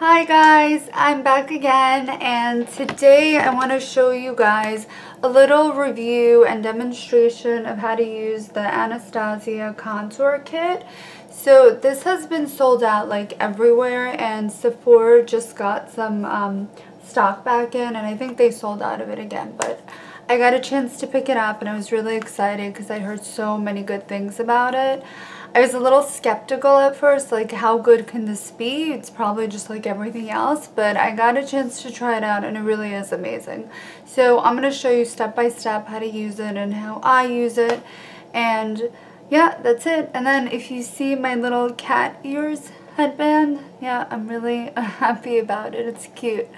Hi guys, I'm back again, and today I want to show you guys a little review and demonstration of how to use the Anastasia Contour Kit. So this has been sold out like everywhere, and Sephora just got some stock back in, and I think they sold out of it again, but I got a chance to pick it up and I was really excited because I heard so many good things about it. I was a little skeptical at first, like how good can this be? It's probably just like everything else, but I got a chance to try it out and it really is amazing. So I'm going to show you step by step how to use it and how I use it, and yeah, that's it. And then if you see my little cat ears headband, yeah, I'm really happy about it. It's cute.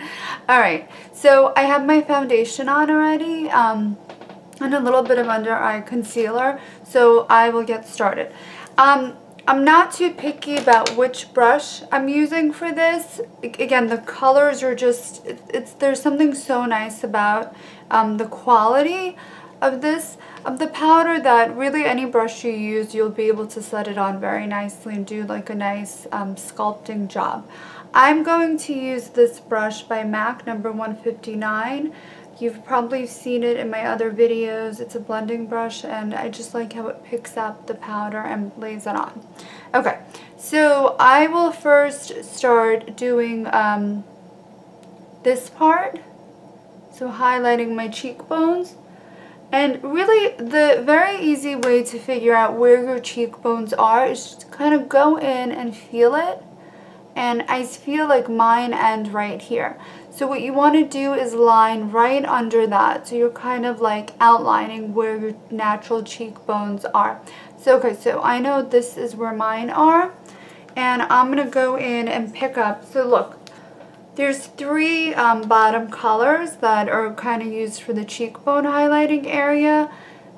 Alright, so I have my foundation on already, and a little bit of under eye concealer, so I will get started. I'm not too picky about which brush I'm using for this. Again, the colors are just, there's something so nice about the quality of the powder, that really any brush you use, you'll be able to set it on very nicely and do like a nice sculpting job. I'm going to use this brush by MAC number 159. You've probably seen it in my other videos. It's a blending brush, and I just like how it picks up the powder and lays it on. Okay, so I will first start doing this part, so highlighting my cheekbones. And really, the very easy way to figure out where your cheekbones are is just kind of go in and feel it. And I feel like mine end right here. So what you want to do is line right under that. So you're kind of like outlining where your natural cheekbones are. So okay, so I know this is where mine are. And I'm going to go in and pick up. So look, there's three bottom colors that are kind of used for the cheekbone highlighting area.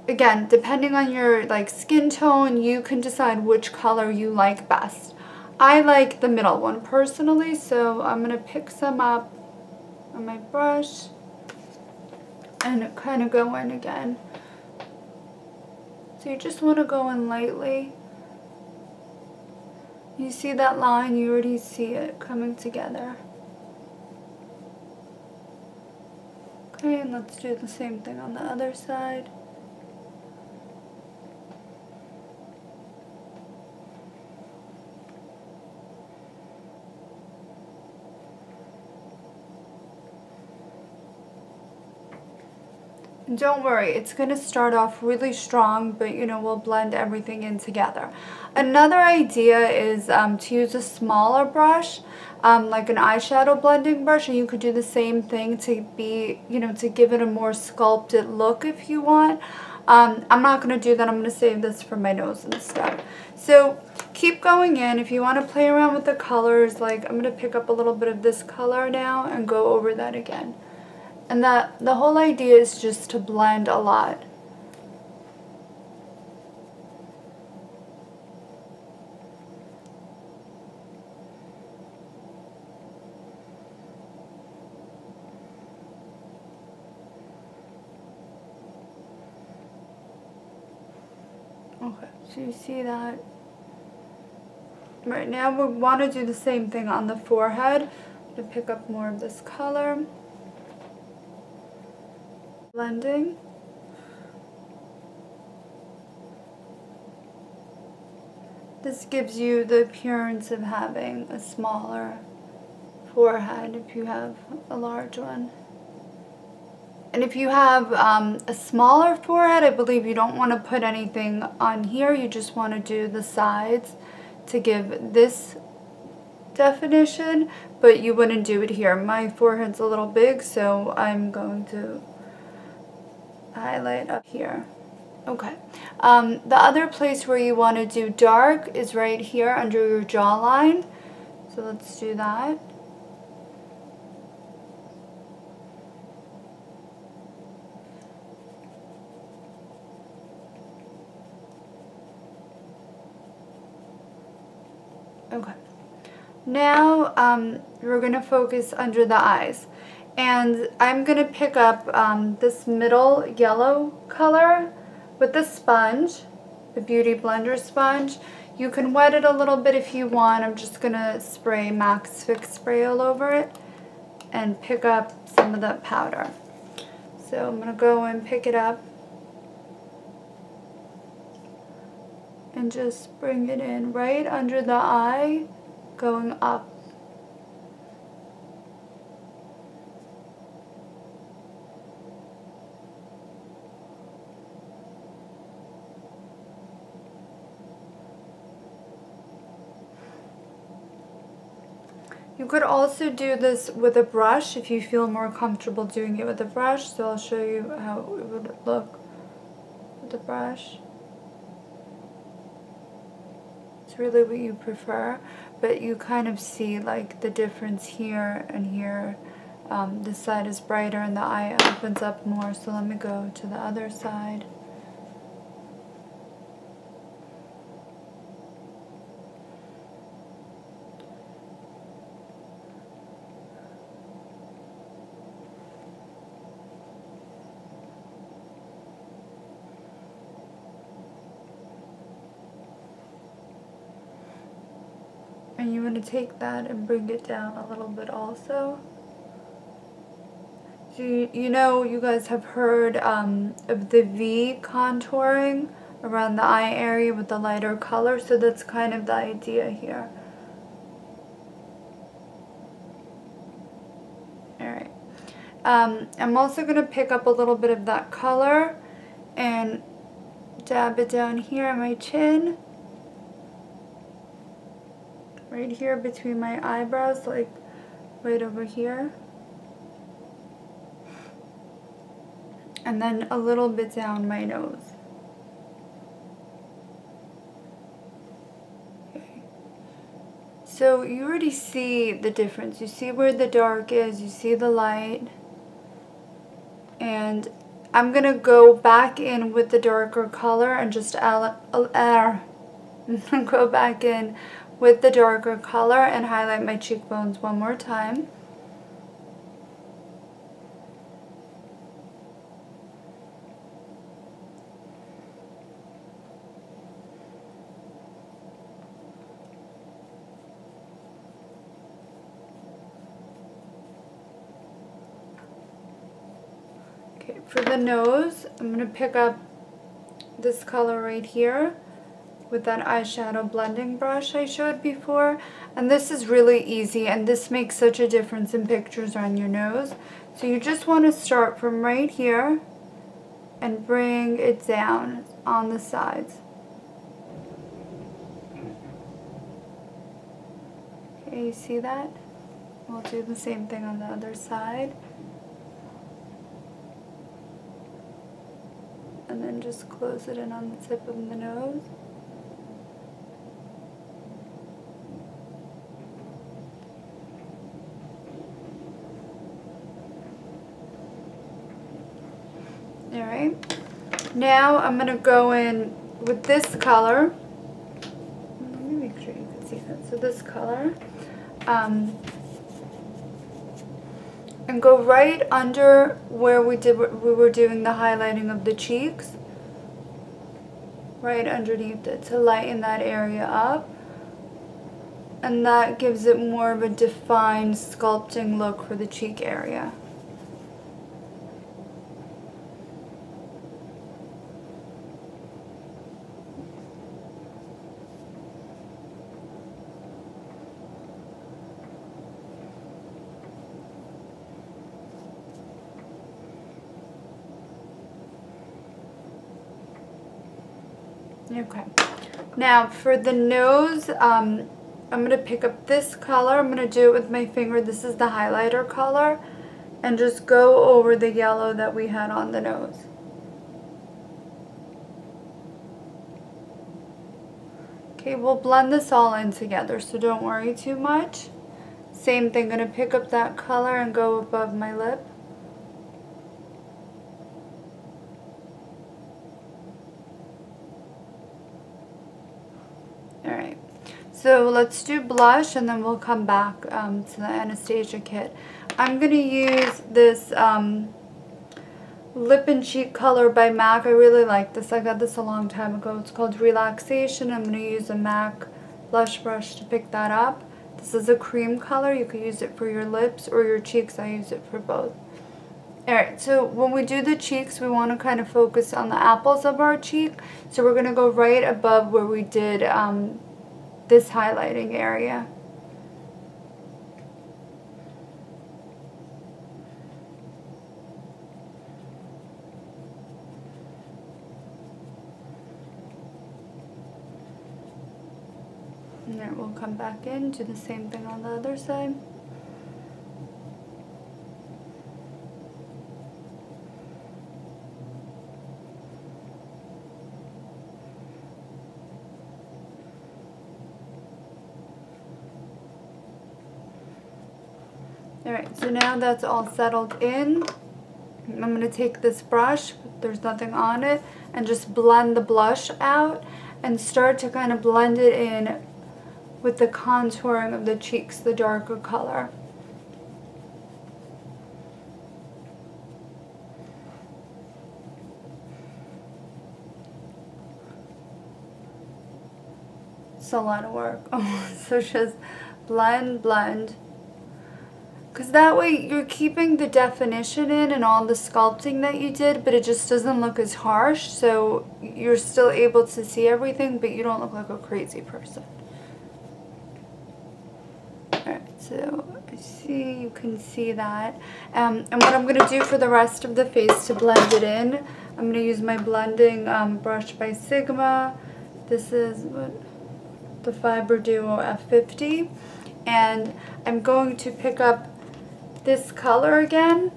Again, depending on your like skin tone, you can decide which color you like best. I like the middle one personally, so I'm going to pick some up on my brush and kind of go in again. So you just want to go in lightly. You see that line? You already see it coming together. Okay, and let's do the same thing on the other side. And don't worry, it's going to start off really strong, but you know, we'll blend everything in together. Another idea is to use a smaller brush, like an eyeshadow blending brush, and you could do the same thing to be, you know, to give it a more sculpted look if you want. I'm not going to do that. I'm going to save this for my nose instead. So keep going in. If you want to play around with the colors, like I'm going to pick up a little bit of this color now and go over that again. And the whole idea is just to blend a lot. Okay, so you see that? Right now we want to do the same thing on the forehead. To pick up more of this color. Blending. This gives you the appearance of having a smaller forehead if you have a large one. And if you have a smaller forehead, I believe you don't want to put anything on here. You just want to do the sides to give this definition, but you wouldn't do it here. My forehead's a little big, so I'm going to highlight up here. Okay. The other place where you want to do dark is right here under your jawline. So let's do that. Okay. Now we're going to focus under the eyes. And I'm going to pick up this middle yellow color with the sponge, the Beauty Blender sponge. You can wet it a little bit if you want. I'm just going to spray Max Fix spray all over it and pick up some of that powder. So I'm going to go and pick it up and just bring it in right under the eye, going up. You could also do this with a brush if you feel more comfortable doing it with a brush. So I'll show you how it would look with a brush. It's really what you prefer, but you kind of see like the difference here and here. This side is brighter and the eye opens up more. So let me go to the other side. And you want to take that and bring it down a little bit also. So you know, you guys have heard of the V contouring around the eye area with the lighter color. So that's kind of the idea here. Alright. I'm also going to pick up a little bit of that color and dab it down here on my chin. Right here between my eyebrows, like right over here. And then a little bit down my nose. Okay. So you already see the difference. You see where the dark is, you see the light. And I'm going to go back in with the darker color and just go back in with the darker color and highlight my cheekbones one more time. Okay, for the nose, I'm going to pick up this color right here with that eyeshadow blending brush I showed before. And this is really easy, and this makes such a difference in pictures on your nose. So you just want to start from right here and bring it down on the sides. Okay, you see that? We'll do the same thing on the other side. And then just close it in on the tip of the nose. Alright, now I'm going to go in with this color. Let me make sure you can see that. So this color. And go right under where we were doing the highlighting of the cheeks. Right underneath it to lighten that area up. And that gives it more of a defined sculpting look for the cheek area. Okay, now for the nose, I'm going to pick up this color. I'm going to do it with my finger. This is the highlighter color. And just go over the yellow that we had on the nose. Okay, we'll blend this all in together, so don't worry too much. Same thing, going to pick up that color and go above my lip. Alright, so let's do blush and then we'll come back to the Anastasia kit. I'm going to use this Lip and Cheek color by MAC. I really like this. I got this a long time ago. It's called Relaxation. I'm going to use a MAC blush brush to pick that up. This is a cream color. You could use it for your lips or your cheeks. I use it for both. Alright, so when we do the cheeks, we want to kind of focus on the apples of our cheek. So we're going to go right above where we did this highlighting area. And then we'll come back in, do the same thing on the other side. Alright, so now that's all settled in. I'm going to take this brush, there's nothing on it, and just blend the blush out and start to kind of blend it in with the contouring of the cheeks, the darker color. It's a lot of work. So just blend, blend. Because that way you're keeping the definition in and all the sculpting that you did, but it just doesn't look as harsh. So you're still able to see everything, but you don't look like a crazy person. Alright, so I see, you can see that. And what I'm going to do for the rest of the face to blend it in, I'm going to use my blending brush by Sigma. This is the Fiber Duo F50. And I'm going to pick up this color again,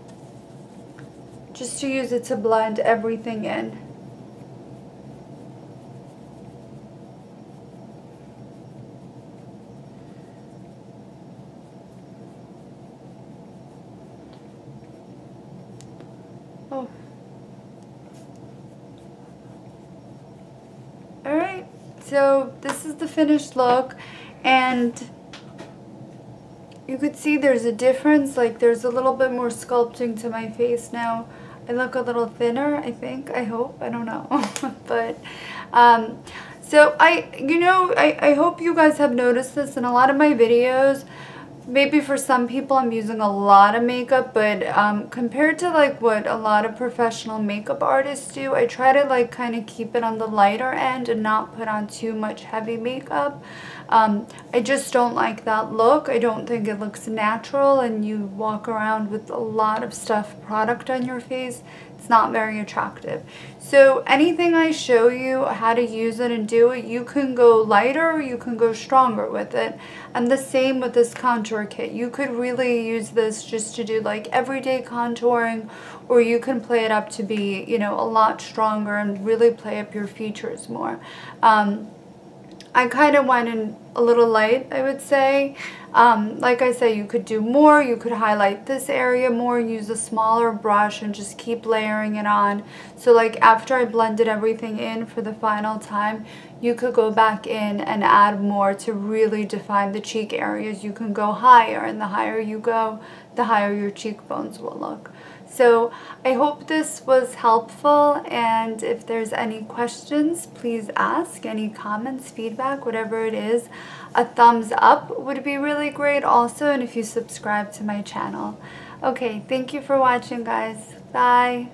just to use it to blend everything in. Oh. Alright, so this is the finished look, and you could see there's a difference, like there's a little bit more sculpting to my face now. I look a little thinner, I think, I hope, I don't know. But, so I hope you guys have noticed this in a lot of my videos. Maybe for some people I'm using a lot of makeup, but compared to like what a lot of professional makeup artists do, I try to like kind of keep it on the lighter end and not put on too much heavy makeup. I just don't like that look. I don't think it looks natural, and you walk around with a lot of product on your face. It's not very attractive. So anything I show you how to use it and do it, you can go lighter or you can go stronger with it. And the same with this contour kit. You could really use this just to do like everyday contouring, or you can play it up to be, you know, a lot stronger and really play up your features more. I kind of went in a little light, I would say. Like I said, you could do more. You could highlight this area more, use a smaller brush, and just keep layering it on. So like after I blended everything in for the final time, you could go back in and add more to really define the cheek areas. You can go higher, and the higher you go, the higher your cheekbones will look. So I hope this was helpful, and if there's any questions, please ask. Any comments, feedback, whatever it is, a thumbs up would be really great also, and if you subscribe to my channel. Okay, thank you for watching, guys. Bye.